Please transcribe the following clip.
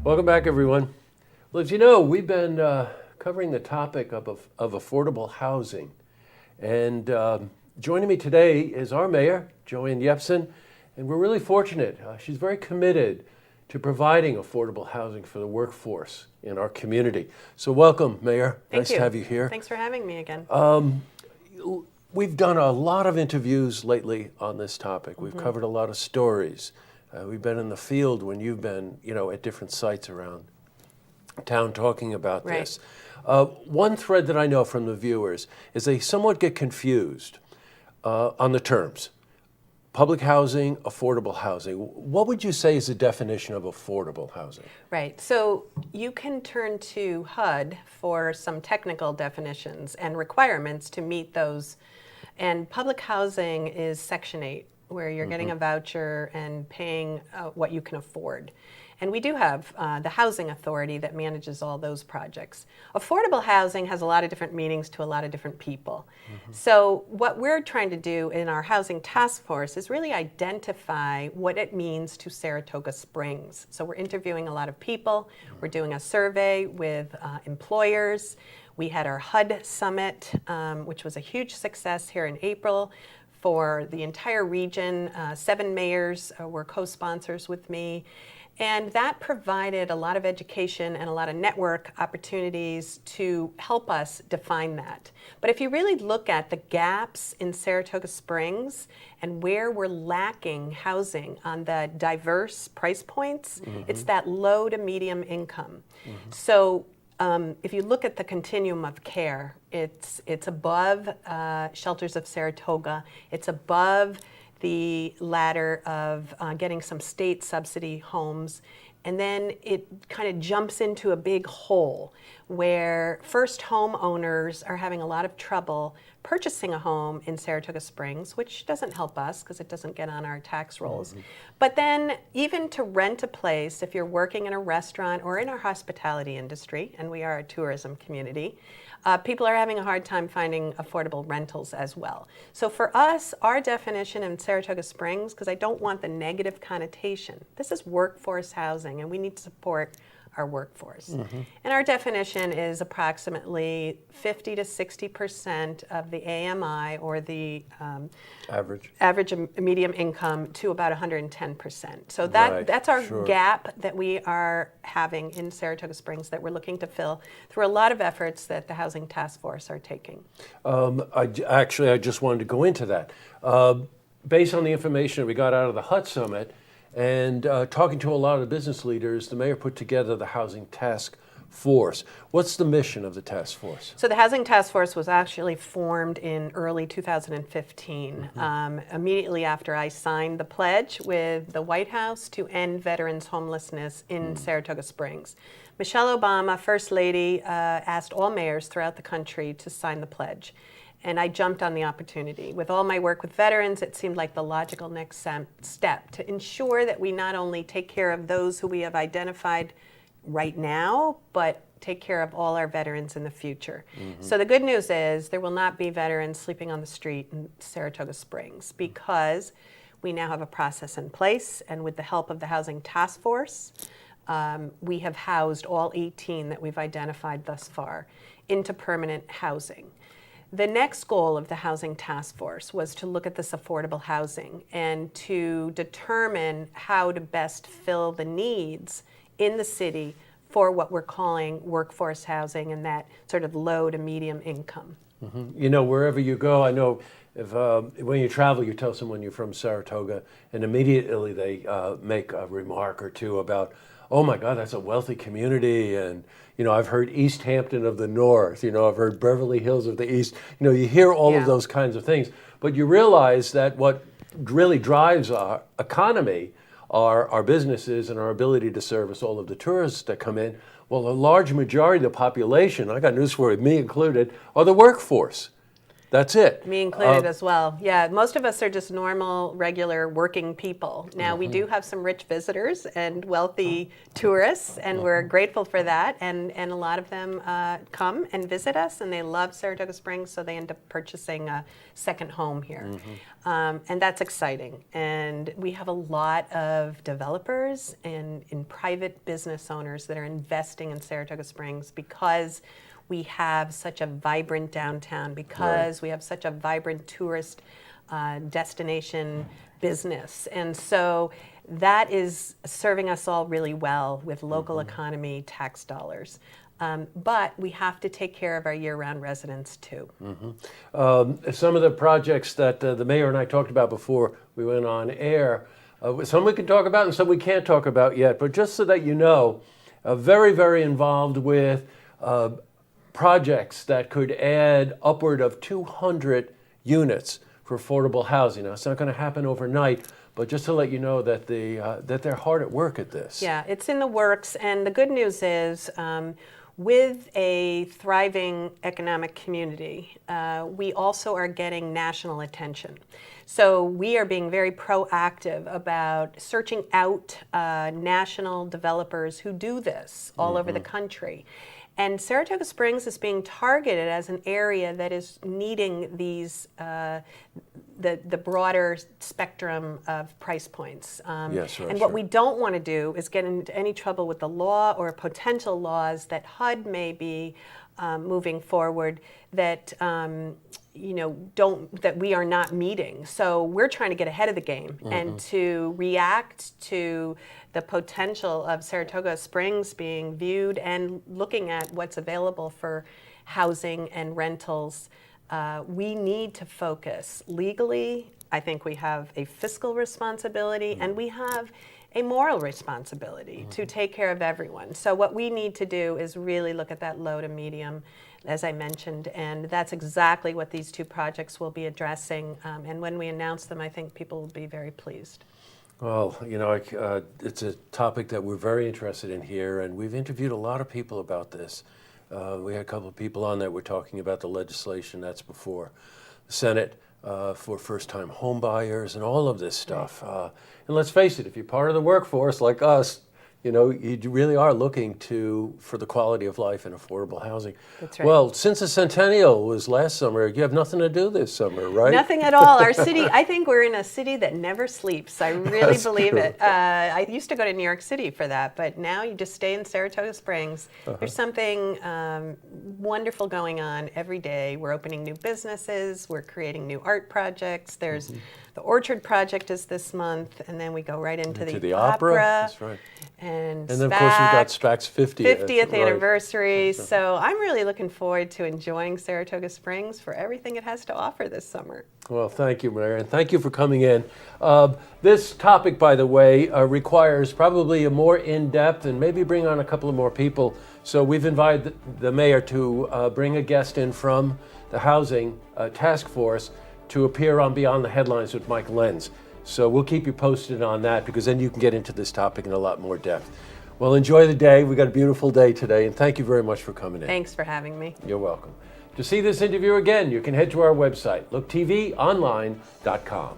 Welcome back, everyone. Well, as you know, we've been covering the topic of affordable housing. And joining me today is our mayor, Joanne Yepsen, and we're really fortunate. She's very committed to providing affordable housing for the workforce in our community. So welcome, Mayor. Thank you. Nice to have you here. Thanks for having me again. We've done a lot of interviews lately on this topic. We've covered a lot of stories. We've been in the field when you've been, at different sites around town talking about this. One thread that I know from the viewers is they somewhat get confused on the terms. Public housing, affordable housing. What would you say is the definition of affordable housing? Right. So you can turn to HUD for some technical definitions and requirements to meet those. And public housing is Section 8, where you're getting a voucher and paying what you can afford. And we do have the Housing Authority that manages all those projects. Affordable housing has a lot of different meanings to a lot of different people. So what we're trying to do in our Housing Task Force is really identify what it means to Saratoga Springs. So we're interviewing a lot of people. We're doing a survey with employers. We had our HUD Summit, which was a huge success here in April for the entire region. 7 mayors were co-sponsors with me. And that provided a lot of education and a lot of network opportunities to help us define that. But if you really look at the gaps in Saratoga Springs and where we're lacking housing on the diverse price points, it's that low to medium income. So if you look at the continuum of care, it's above Shelters of Saratoga, it's above the ladder of getting some state subsidy homes, and then it kind of jumps into a big hole where first home owners are having a lot of trouble purchasing a home in Saratoga Springs, which doesn't help us because it doesn't get on our tax rolls. But then even to rent a place, if you're working in a restaurant or in our hospitality industry, and we are a tourism community, people are having a hard time finding affordable rentals as well. So for us, our definition in Saratoga Springs, because I don't want the negative connotation, this is workforce housing and we need to support our workforce. And our definition is approximately 50 to 60% of the AMI, or the average medium income, to about 110%. So that's our gap that we are having in Saratoga Springs that we're looking to fill through a lot of efforts that the Housing Task Force are taking. I just wanted to go into that. Based on the information that we got out of the HUD Summit, and talking to a lot of business leaders, the mayor put together the Housing Task Force. What's the mission of the task force? So the Housing Task Force was actually formed in early 2015, immediately after I signed the pledge with the White House to end veterans' homelessness in Saratoga Springs. Michelle Obama, First Lady, asked all mayors throughout the country to sign the pledge. And I jumped on the opportunity. With all my work with veterans, it seemed like the logical next step to ensure that we not only take care of those who we have identified right now, but take care of all our veterans in the future. So the good news is there will not be veterans sleeping on the street in Saratoga Springs, because we now have a process in place, and with the help of the Housing Task Force, we have housed all 18 that we've identified thus far into permanent housing. The next goal of the Housing Task Force was to look at this affordable housing and to determine how to best fill the needs in the city for what we're calling workforce housing and that sort of low to medium income. Wherever you go, I know if when you travel, you tell someone you're from Saratoga, and immediately they make a remark or two about, oh my God, that's a wealthy community, and I've heard East Hampton of the North, I've heard Beverly Hills of the East. You hear all of those kinds of things, but you realize that what really drives our economy are our businesses and our ability to service all of the tourists that come in. Well, a large majority of the population, I got news for you, me included, are the workforce. That's it. Me included as well. Yeah, most of us are just normal, regular working people. Now, we do have some rich visitors and wealthy tourists, and we're grateful for that. And a lot of them come and visit us, and they love Saratoga Springs, so they end up purchasing a second home here. And that's exciting. And we have a lot of developers and private business owners that are investing in Saratoga Springs because we have such a vibrant downtown, because we have such a vibrant tourist destination business. And so that is serving us all really well with local economy tax dollars. But we have to take care of our year-round residents too. Some of the projects that the mayor and I talked about before we went on air, some we can talk about and some we can't talk about yet, but just so that you know, very, very involved with projects that could add upward of 200 units for affordable housing. Now, it's not going to happen overnight, but just to let you know that that they're hard at work at this. Yeah, it's in the works, and the good news is with a thriving economic community, we also are getting national attention. So we are being very proactive about searching out national developers who do this all over the country. And Saratoga Springs is being targeted as an area that is needing these the broader spectrum of price points. And what we don't want to do is get into any trouble with the law or potential laws that HUD may be moving forward that that we are not meeting. So we're trying to get ahead of the game and to react to the potential of Saratoga Springs being viewed and looking at what's available for housing and rentals. We need to focus legally. I think we have a fiscal responsibility and we have a moral responsibility to take care of everyone. So what we need to do is really look at that low to medium, as I mentioned, and that's exactly what these two projects will be addressing. And when we announce them, I think people will be very pleased. Well, it's a topic that we're very interested in here, and we've interviewed a lot of people about this. We had a couple of people on that were talking about the legislation that's before the Senate for first-time home buyers and all of this stuff. And let's face it, if you're part of the workforce like us, you really are looking for the quality of life and affordable housing. That's right. Well, since the centennial was last summer, you have nothing to do this summer, right? Nothing at all. Our city, I think we're in a city that never sleeps. I really believe true. it. I used to go to New York City for that, but now you just stay in Saratoga Springs. There's something wonderful going on every day. We're opening new businesses. We're creating new art projects. There's the Orchard Project is this month, and then we go right into the opera. That's right. And then, of course, we've got SPAC's 50th anniversary. So I'm really looking forward to enjoying Saratoga Springs for everything it has to offer this summer. Well, thank you, Mayor, and thank you for coming in. This topic, by the way, requires probably a more in-depth and maybe bring on a couple of more people. So we've invited the mayor to bring a guest in from the Housing Task Force to appear on Beyond the Headlines with Mike Lenz. So we'll keep you posted on that because then you can get into this topic in a lot more depth. Well, enjoy the day. We've got a beautiful day today, and thank you very much for coming in. Thanks for having me. You're welcome. To see this interview again, you can head to our website, looktvonline.com.